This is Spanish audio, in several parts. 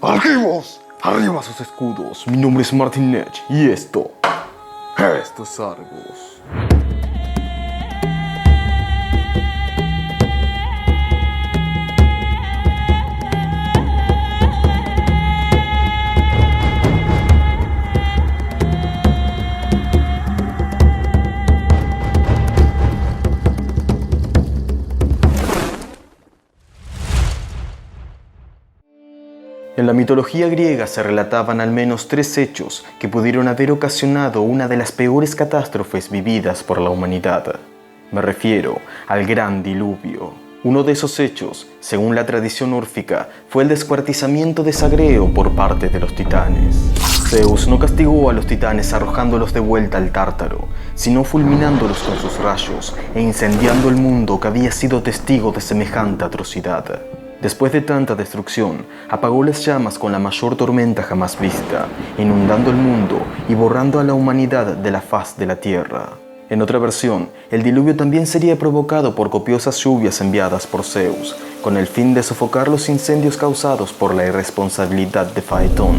¡Argivos! ¡Arriba sus escudos! Mi nombre es Martin Nech y esto es Argos. En la mitología griega se relataban al menos 3 hechos que pudieron haber ocasionado una de las peores catástrofes vividas por la humanidad. Me refiero al Gran Diluvio. Uno de esos hechos, según la tradición órfica, fue el descuartizamiento de Zagreo por parte de los titanes. Zeus no castigó a los titanes arrojándolos de vuelta al Tártaro, sino fulminándolos con sus rayos e incendiando el mundo que había sido testigo de semejante atrocidad. Después de tanta destrucción, apagó las llamas con la mayor tormenta jamás vista, inundando el mundo y borrando a la humanidad de la faz de la tierra. En otra versión, el diluvio también sería provocado por copiosas lluvias enviadas por Zeus, con el fin de sofocar los incendios causados por la irresponsabilidad de Faetón,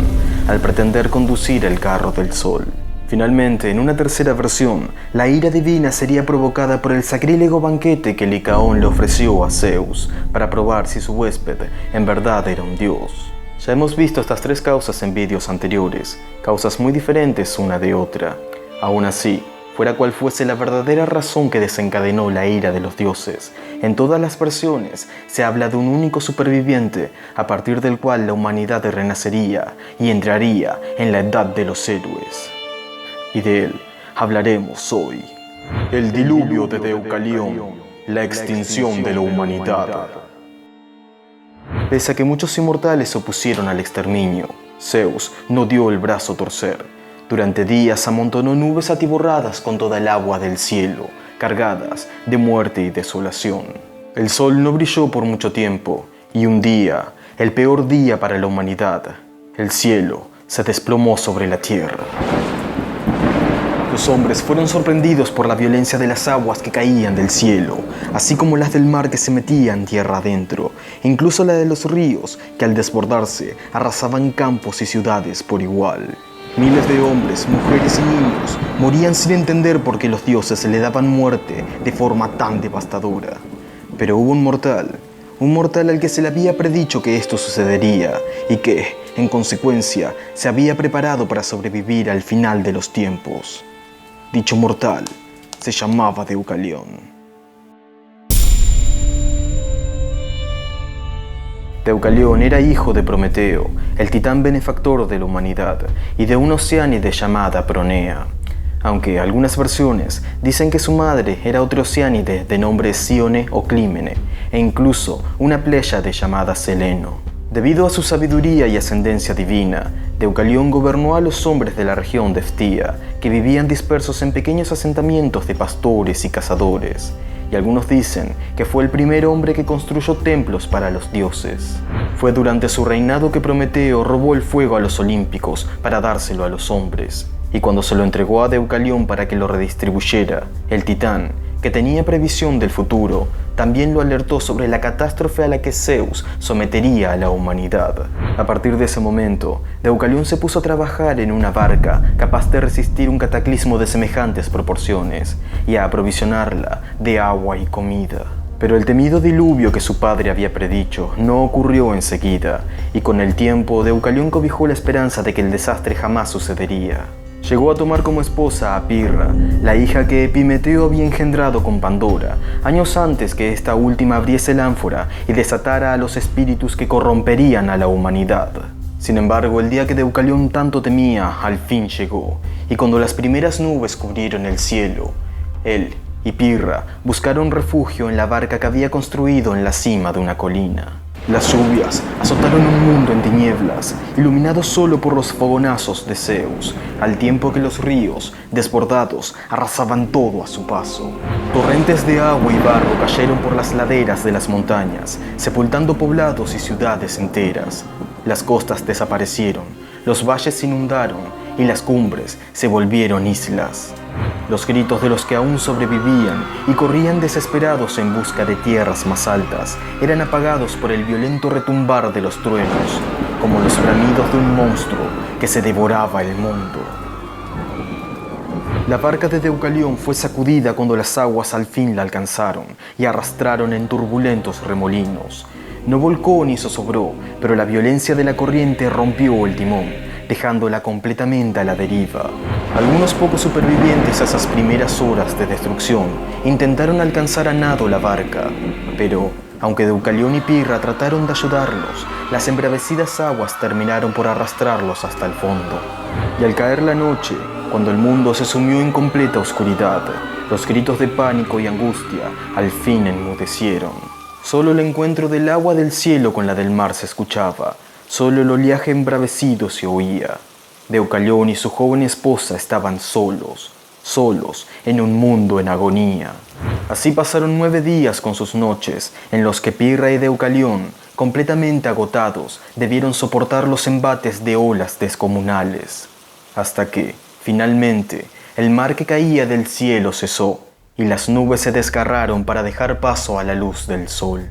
al pretender conducir el carro del sol. Finalmente, en una tercera versión, la ira divina sería provocada por el sacrílego banquete que Licaón le ofreció a Zeus para probar si su huésped en verdad era un dios. Ya hemos visto estas 3 causas en vídeos anteriores, causas muy diferentes una de otra. Aún así, fuera cual fuese la verdadera razón que desencadenó la ira de los dioses, en todas las versiones se habla de un único superviviente a partir del cual la humanidad renacería y entraría en la edad de los héroes. Y de él hablaremos hoy. El diluvio de Deucalión, la extinción de la humanidad. Pese a que muchos inmortales se opusieron al exterminio, Zeus no dio el brazo a torcer. Durante días amontonó nubes atiborradas con toda el agua del cielo, cargadas de muerte y desolación. El sol no brilló por mucho tiempo, y un día, el peor día para la humanidad, el cielo se desplomó sobre la tierra. Los hombres fueron sorprendidos por la violencia de las aguas que caían del cielo, así como las del mar que se metían tierra adentro, e incluso la de los ríos que al desbordarse arrasaban campos y ciudades por igual. Miles de hombres, mujeres y niños morían sin entender por qué los dioses le daban muerte de forma tan devastadora. Pero hubo un mortal al que se le había predicho que esto sucedería y que, en consecuencia, se había preparado para sobrevivir al final de los tiempos. Dicho mortal se llamaba Deucalión. Deucalión era hijo de Prometeo, el titán benefactor de la humanidad, y de una oceánide llamada Pronea, aunque algunas versiones dicen que su madre era otra oceánide de nombre Síone o Clímene, e incluso una pléyade llamada Seleno. Debido a su sabiduría y ascendencia divina, Deucalión gobernó a los hombres de la región de Ftía, que vivían dispersos en pequeños asentamientos de pastores y cazadores, y algunos dicen que fue el primer hombre que construyó templos para los dioses. Fue durante su reinado que Prometeo robó el fuego a los olímpicos para dárselo a los hombres, y cuando se lo entregó a Deucalión para que lo redistribuyera, el titán, que tenía previsión del futuro, también lo alertó sobre la catástrofe a la que Zeus sometería a la humanidad. A partir de ese momento, Deucalión se puso a trabajar en una barca capaz de resistir un cataclismo de semejantes proporciones y a aprovisionarla de agua y comida. Pero el temido diluvio que su padre había predicho no ocurrió enseguida, y con el tiempo Deucalión cobijó la esperanza de que el desastre jamás sucedería. Llegó a tomar como esposa a Pirra, la hija que Epimeteo había engendrado con Pandora, años antes que esta última abriese el ánfora y desatara a los espíritus que corromperían a la humanidad. Sin embargo, el día que Deucalión tanto temía al fin llegó, y cuando las primeras nubes cubrieron el cielo, él y Pirra buscaron refugio en la barca que había construido en la cima de una colina. Las lluvias azotaron un mundo en tinieblas, iluminado solo por los fogonazos de Zeus, al tiempo que los ríos, desbordados, arrasaban todo a su paso. Torrentes de agua y barro cayeron por las laderas de las montañas, sepultando poblados y ciudades enteras. Las costas desaparecieron, los valles se inundaron y las cumbres se volvieron islas. Los gritos de los que aún sobrevivían y corrían desesperados en busca de tierras más altas eran apagados por el violento retumbar de los truenos, como los bramidos de un monstruo que se devoraba el mundo. La barca de Deucalión fue sacudida cuando las aguas al fin la alcanzaron y arrastraron en turbulentos remolinos. No volcó ni zozobró, pero la violencia de la corriente rompió el timón, dejándola completamente a la deriva. Algunos pocos supervivientes a esas primeras horas de destrucción intentaron alcanzar a nado la barca, pero aunque Deucalión y Pirra trataron de ayudarlos, las embravecidas aguas terminaron por arrastrarlos hasta el fondo. Y al caer la noche, cuando el mundo se sumió en completa oscuridad, los gritos de pánico y angustia al fin enmudecieron. Solo el encuentro del agua del cielo con la del mar se escuchaba, solo el oleaje embravecido se oía. Deucalión y su joven esposa estaban solos en un mundo en agonía. Así pasaron 9 días con sus noches, en los que Pirra y Deucalión, completamente agotados, debieron soportar los embates de olas descomunales. Hasta que, finalmente, el mar que caía del cielo cesó, y las nubes se desgarraron para dejar paso a la luz del sol.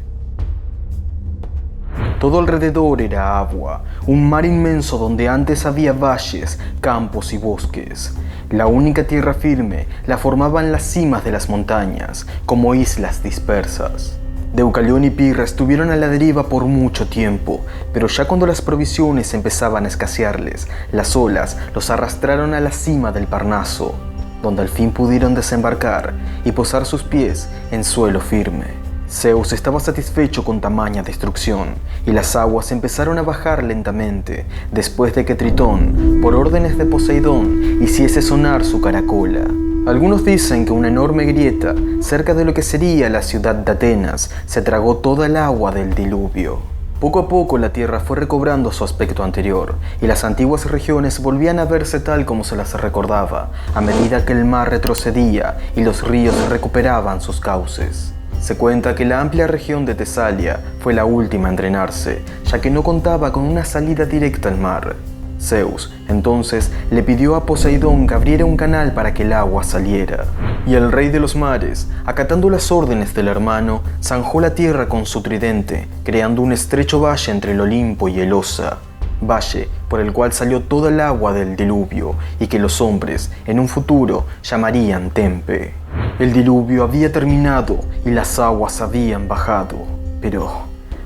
Todo alrededor era agua, un mar inmenso donde antes había valles, campos y bosques. La única tierra firme la formaban las cimas de las montañas, como islas dispersas. Deucalión y Pirra estuvieron a la deriva por mucho tiempo, pero ya cuando las provisiones empezaban a escasearles, las olas los arrastraron a la cima del Parnaso, donde al fin pudieron desembarcar y posar sus pies en suelo firme. Zeus estaba satisfecho con tamaña destrucción, y las aguas empezaron a bajar lentamente, después de que Tritón, por órdenes de Poseidón, hiciese sonar su caracola. Algunos dicen que una enorme grieta, cerca de lo que sería la ciudad de Atenas, se tragó toda el agua del diluvio. Poco a poco la tierra fue recobrando su aspecto anterior, y las antiguas regiones volvían a verse tal como se las recordaba, a medida que el mar retrocedía y los ríos recuperaban sus cauces. Se cuenta que la amplia región de Tesalia fue la última en drenarse, ya que no contaba con una salida directa al mar. Zeus, entonces, le pidió a Poseidón que abriera un canal para que el agua saliera. Y el rey de los mares, acatando las órdenes del hermano, zanjó la tierra con su tridente, creando un estrecho valle entre el Olimpo y el Osa. Valle por el cual salió toda el agua del diluvio y que los hombres, en un futuro, llamarían Tempe. El diluvio había terminado y las aguas habían bajado. Pero,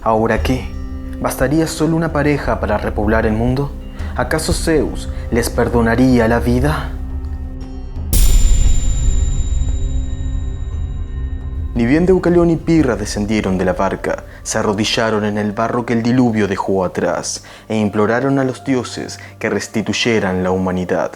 ¿ahora qué? ¿Bastaría solo una pareja para repoblar el mundo? ¿Acaso Zeus les perdonaría la vida? Ni bien Deucalión y Pirra descendieron de la barca, se arrodillaron en el barro que el diluvio dejó atrás e imploraron a los dioses que restituyeran la humanidad.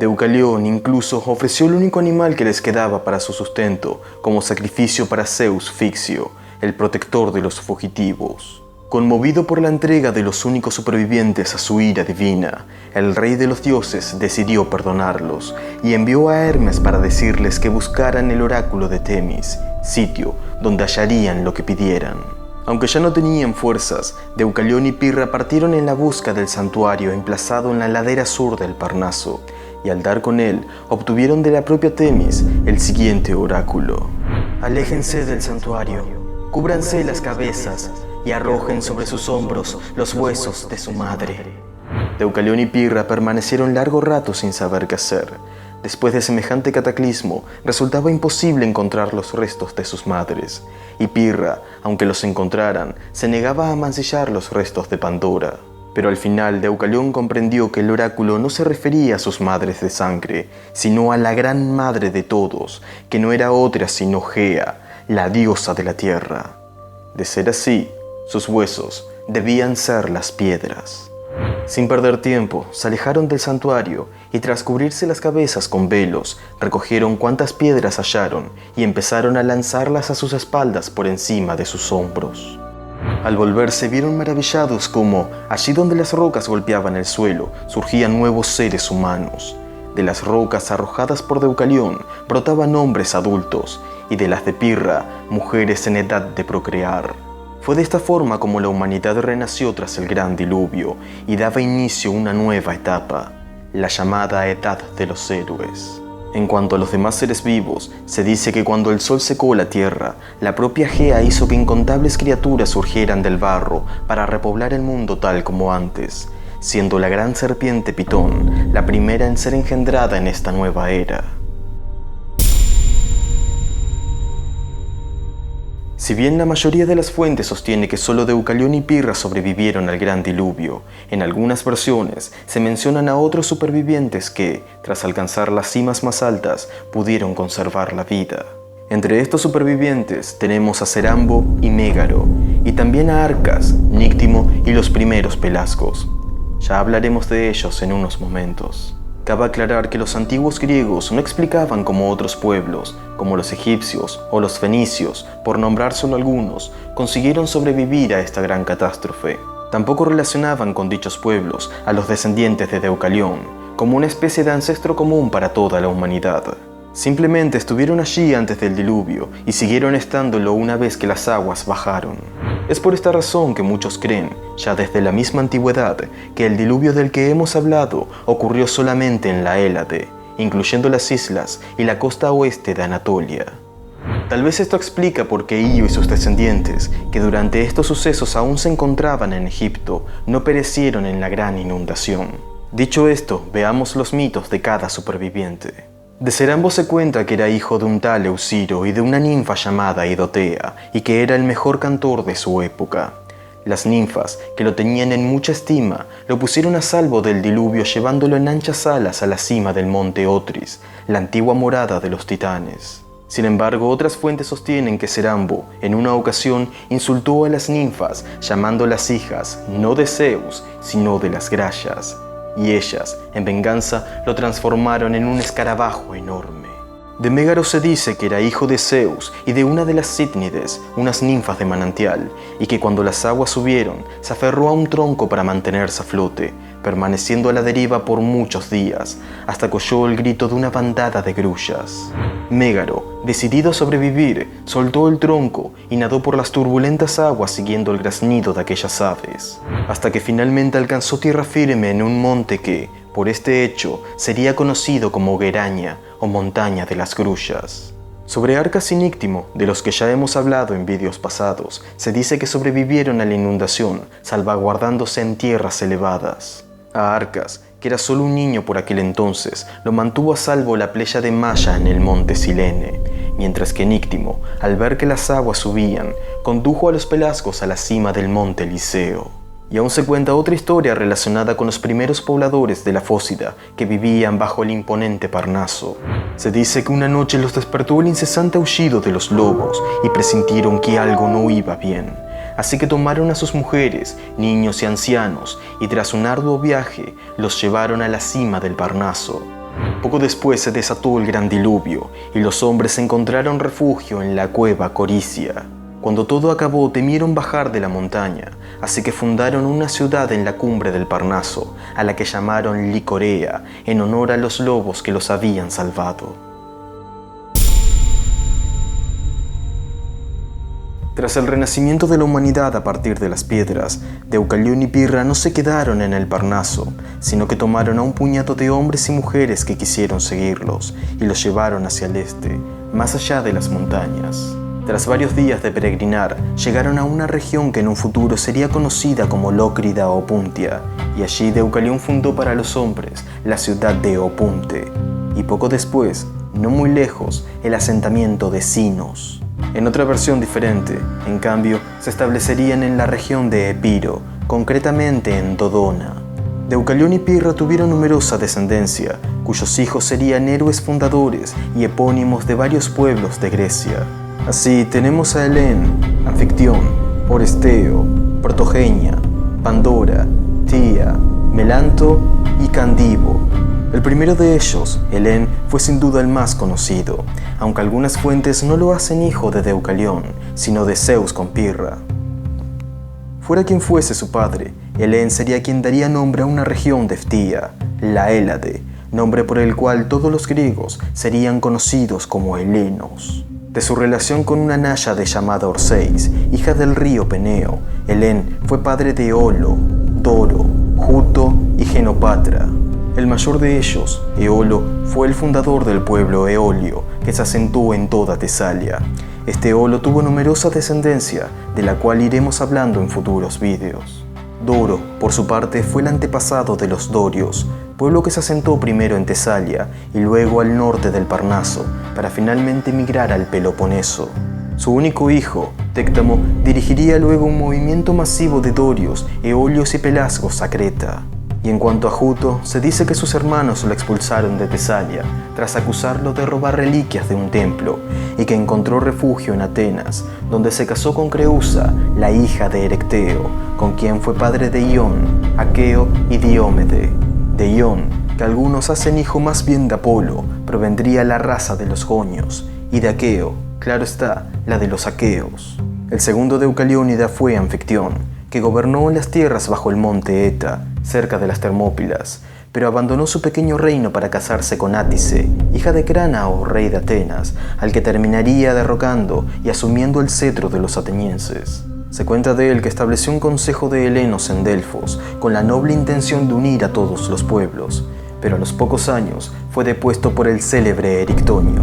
Deucalión incluso ofreció el único animal que les quedaba para su sustento como sacrificio para Zeus Ficcio, el protector de los fugitivos. Conmovido por la entrega de los únicos supervivientes a su ira divina, el rey de los dioses decidió perdonarlos y envió a Hermes para decirles que buscaran el oráculo de Temis, sitio donde hallarían lo que pidieran. Aunque ya no tenían fuerzas, Deucalión y Pirra partieron en la busca del santuario emplazado en la ladera sur del Parnaso, y al dar con él, obtuvieron de la propia Temis el siguiente oráculo: «Aléjense del santuario, cúbranse las cabezas y arrojen sobre sus hombros los huesos de su madre». Deucalión y Pirra permanecieron largo rato sin saber qué hacer. Después de semejante cataclismo, resultaba imposible encontrar los restos de sus madres, y Pirra, aunque los encontraran, se negaba a mancillar los restos de Pandora. Pero al final Deucalión comprendió que el oráculo no se refería a sus madres de sangre, sino a la gran madre de todos, que no era otra sino Gea, la diosa de la tierra. De ser así, sus huesos debían ser las piedras. Sin perder tiempo, se alejaron del santuario y tras cubrirse las cabezas con velos, recogieron cuantas piedras hallaron y empezaron a lanzarlas a sus espaldas por encima de sus hombros. Al volverse vieron maravillados cómo, allí donde las rocas golpeaban el suelo, surgían nuevos seres humanos. De las rocas arrojadas por Deucalión brotaban hombres adultos y de las de Pirra, mujeres en edad de procrear. Fue de esta forma como la humanidad renació tras el gran diluvio y daba inicio a una nueva etapa, la llamada Edad de los Héroes. En cuanto a los demás seres vivos, se dice que cuando el sol secó la tierra, la propia Gea hizo que incontables criaturas surgieran del barro para repoblar el mundo tal como antes, siendo la gran serpiente Pitón la primera en ser engendrada en esta nueva era. Si bien la mayoría de las fuentes sostiene que solo Deucalión y Pirra sobrevivieron al gran diluvio, en algunas versiones se mencionan a otros supervivientes que, tras alcanzar las cimas más altas, pudieron conservar la vida. Entre estos supervivientes tenemos a Cerambo y Mégaro, y también a Arcas, Níctimo y los primeros Pelasgos. Ya hablaremos de ellos en unos momentos. Cabe aclarar que los antiguos griegos no explicaban cómo otros pueblos, como los egipcios o los fenicios, por nombrar solo algunos, consiguieron sobrevivir a esta gran catástrofe. Tampoco relacionaban con dichos pueblos a los descendientes de Deucalión, como una especie de ancestro común para toda la humanidad. Simplemente estuvieron allí antes del diluvio y siguieron estándolo una vez que las aguas bajaron. Es por esta razón que muchos creen, ya desde la misma antigüedad, que el diluvio del que hemos hablado ocurrió solamente en la Hélade, incluyendo las islas y la costa oeste de Anatolia. Tal vez esto explica por qué Io y sus descendientes, que durante estos sucesos aún se encontraban en Egipto, no perecieron en la gran inundación. Dicho esto, veamos los mitos de cada superviviente. De Cerambo se cuenta que era hijo de un tal Eusiro y de una ninfa llamada Idotea, y que era el mejor cantor de su época. Las ninfas, que lo tenían en mucha estima, lo pusieron a salvo del diluvio llevándolo en anchas alas a la cima del monte Otris, la antigua morada de los titanes. Sin embargo, otras fuentes sostienen que Cerambo, en una ocasión, insultó a las ninfas, llamándolas hijas no de Zeus, sino de las Grayas, y ellas, en venganza, lo transformaron en un escarabajo enorme. De Mégaro se dice que era hijo de Zeus y de una de las Cítnides, unas ninfas de manantial, y que cuando las aguas subieron, se aferró a un tronco para mantenerse a flote, permaneciendo a la deriva por muchos días, hasta que oyó el grito de una bandada de grullas. Mégaro, decidido a sobrevivir, soltó el tronco y nadó por las turbulentas aguas siguiendo el graznido de aquellas aves, hasta que finalmente alcanzó tierra firme en un monte que, por este hecho, sería conocido como Geraña o Montaña de las Grullas. Sobre Arcas y Níctimo, de los que ya hemos hablado en vídeos pasados, se dice que sobrevivieron a la inundación, salvaguardándose en tierras elevadas. A Arcas, que era solo un niño por aquel entonces, lo mantuvo a salvo la Pléyade Maya en el monte Silene, mientras que Níctimo, al ver que las aguas subían, condujo a los Pelasgos a la cima del monte Liceo. Y aún se cuenta otra historia relacionada con los primeros pobladores de la Fócida que vivían bajo el imponente Parnaso. Se dice que una noche los despertó el incesante aullido de los lobos y presintieron que algo no iba bien. Así que tomaron a sus mujeres, niños y ancianos y tras un arduo viaje los llevaron a la cima del Parnaso. Poco después se desató el gran diluvio y los hombres encontraron refugio en la cueva Coricia. Cuando todo acabó, temieron bajar de la montaña, así que fundaron una ciudad en la cumbre del Parnaso, a la que llamaron Licorea, en honor a los lobos que los habían salvado. Tras el renacimiento de la humanidad a partir de las piedras, Deucalión y Pirra no se quedaron en el Parnaso, sino que tomaron a un puñado de hombres y mujeres que quisieron seguirlos, y los llevaron hacia el este, más allá de las montañas. Tras varios días de peregrinar, llegaron a una región que en un futuro sería conocida como Lócrida o Puntia, y allí Deucalión fundó para los hombres la ciudad de Opunte, y poco después, no muy lejos, el asentamiento de Sinos. En otra versión diferente, en cambio, se establecerían en la región de Epiro, concretamente en Dodona. Deucalión y Pirra tuvieron numerosa descendencia, cuyos hijos serían héroes fundadores y epónimos de varios pueblos de Grecia. Así tenemos a Helén, Anfictión, Oresteo, Protogenia, Pandora, Tía, Melanto y Candibo. El primero de ellos, Helén, fue sin duda el más conocido, aunque algunas fuentes no lo hacen hijo de Deucalión, sino de Zeus con Pirra. Fuera quien fuese su padre, Helén sería quien daría nombre a una región de Ftía, la Hélade, nombre por el cual todos los griegos serían conocidos como helenos. De su relación con una náyade llamada Orseis, hija del río Peneo, Helén fue padre de Olo, Doro, Juto y Genopatra. El mayor de ellos, Eolo, fue el fundador del pueblo eolio que se asentó en toda Tesalia. Este Eolo tuvo numerosa descendencia, de la cual iremos hablando en futuros vídeos. Doro, por su parte, fue el antepasado de los dorios, pueblo que se asentó primero en Tesalia y luego al norte del Parnaso, para finalmente migrar al Peloponeso. Su único hijo, Téctamo, dirigiría luego un movimiento masivo de dorios, eolios y pelasgos a Creta. Y en cuanto a Juto, se dice que sus hermanos lo expulsaron de Tesalia, tras acusarlo de robar reliquias de un templo, y que encontró refugio en Atenas, donde se casó con Creusa, la hija de Erecteo, con quien fue padre de Ión, Aqueo y Diómede. De Ión, que algunos hacen hijo más bien de Apolo, provendría la raza de los jonios, y de Aqueo, claro está, la de los aqueos. El segundo de Deucaliónida fue Anfictión, que gobernó las tierras bajo el monte Eta, cerca de las Termópilas, pero abandonó su pequeño reino para casarse con Átice, hija de Cránao, rey de Atenas, al que terminaría derrocando y asumiendo el cetro de los atenienses. Se cuenta de él que estableció un consejo de helenos en Delfos, con la noble intención de unir a todos los pueblos, pero a los pocos años fue depuesto por el célebre Erictonio.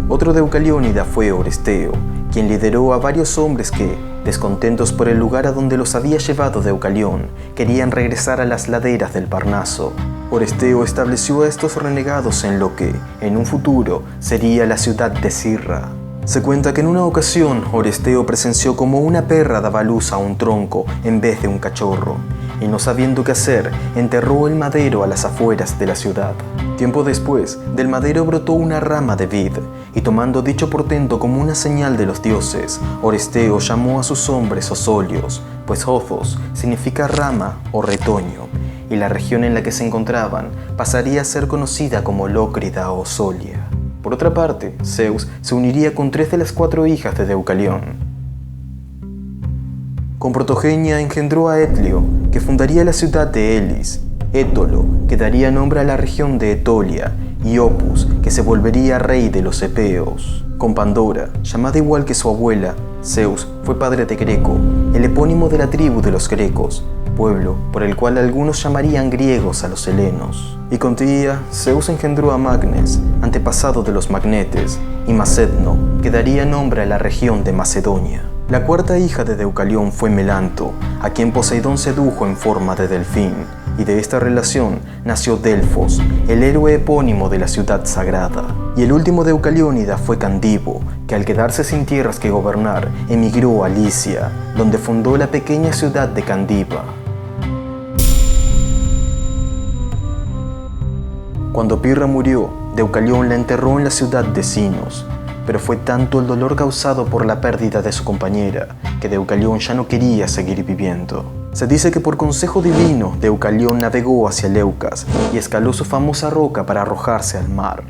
Otro Deucaliónida fue Oresteo, quien lideró a varios hombres que, descontentos por el lugar a donde los había llevado Deucalión, querían regresar a las laderas del Parnaso. Oresteo estableció a estos renegados en lo que, en un futuro, sería la ciudad de Cirra. Se cuenta que en una ocasión Oresteo presenció como una perra daba luz a un tronco en vez de un cachorro, y no sabiendo qué hacer, enterró el madero a las afueras de la ciudad. Tiempo después, del madero brotó una rama de vid, y tomando dicho portento como una señal de los dioses, Oresteo llamó a sus hombres osolios, pues Othos significa rama o retoño, y la región en la que se encontraban pasaría a ser conocida como Lócrida o Solia. Por otra parte, Zeus se uniría con 3 de las 4 hijas de Deucalión. Con Protogenia engendró a Etlio, que fundaría la ciudad de Elis, Étolo, que daría nombre a la región de Etolia, y Opus, que se volvería rey de los Epeos. Con Pandora, llamada igual que su abuela, Zeus fue padre de Greco, el epónimo de la tribu de los grecos, pueblo por el cual algunos llamarían griegos a los helenos. Y con Tía, Zeus engendró a Magnes, antepasado de los magnetes, y Macedno, que daría nombre a la región de Macedonia. La cuarta hija de Deucalión fue Melanto, a quien Poseidón sedujo en forma de delfín, y de esta relación nació Delfos, el héroe epónimo de la ciudad sagrada. Y el último Deucaliónida fue Candibo, que al quedarse sin tierras que gobernar, emigró a Licia, donde fundó la pequeña ciudad de Candiba. Cuando Pirra murió, Deucalión la enterró en la ciudad de Sinos, pero fue tanto el dolor causado por la pérdida de su compañera que Deucalión ya no quería seguir viviendo. Se dice que por consejo divino, Deucalión navegó hacia Leucas y escaló su famosa roca para arrojarse al mar,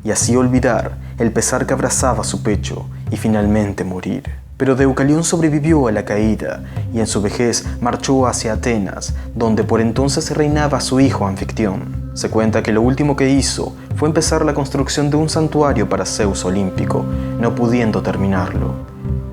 y así olvidar el pesar que abrazaba su pecho y finalmente morir. Pero Deucalión sobrevivió a la caída y en su vejez marchó hacia Atenas, donde por entonces reinaba su hijo Anfictión. Se cuenta que lo último que hizo fue empezar la construcción de un santuario para Zeus olímpico, no pudiendo terminarlo.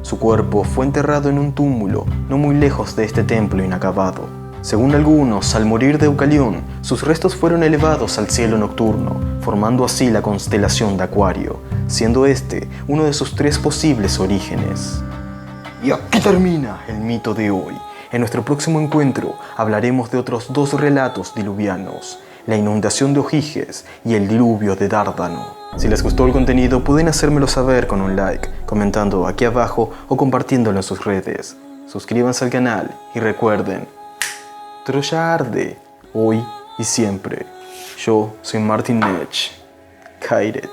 Su cuerpo fue enterrado en un túmulo no muy lejos de este templo inacabado. Según algunos, al morir Deucalión, sus restos fueron elevados al cielo nocturno, formando así la constelación de Acuario, siendo este uno de sus 3 posibles orígenes. Y aquí termina el mito de hoy. En nuestro próximo encuentro hablaremos de otros 2 relatos diluvianos, la inundación de Ojiges y el diluvio de Dárdano. Si les gustó el contenido, pueden hacérmelo saber con un like, comentando aquí abajo o compartiéndolo en sus redes. Suscríbanse al canal y recuerden, Troya arde, hoy y siempre. Yo soy Martin Nech. Kairete.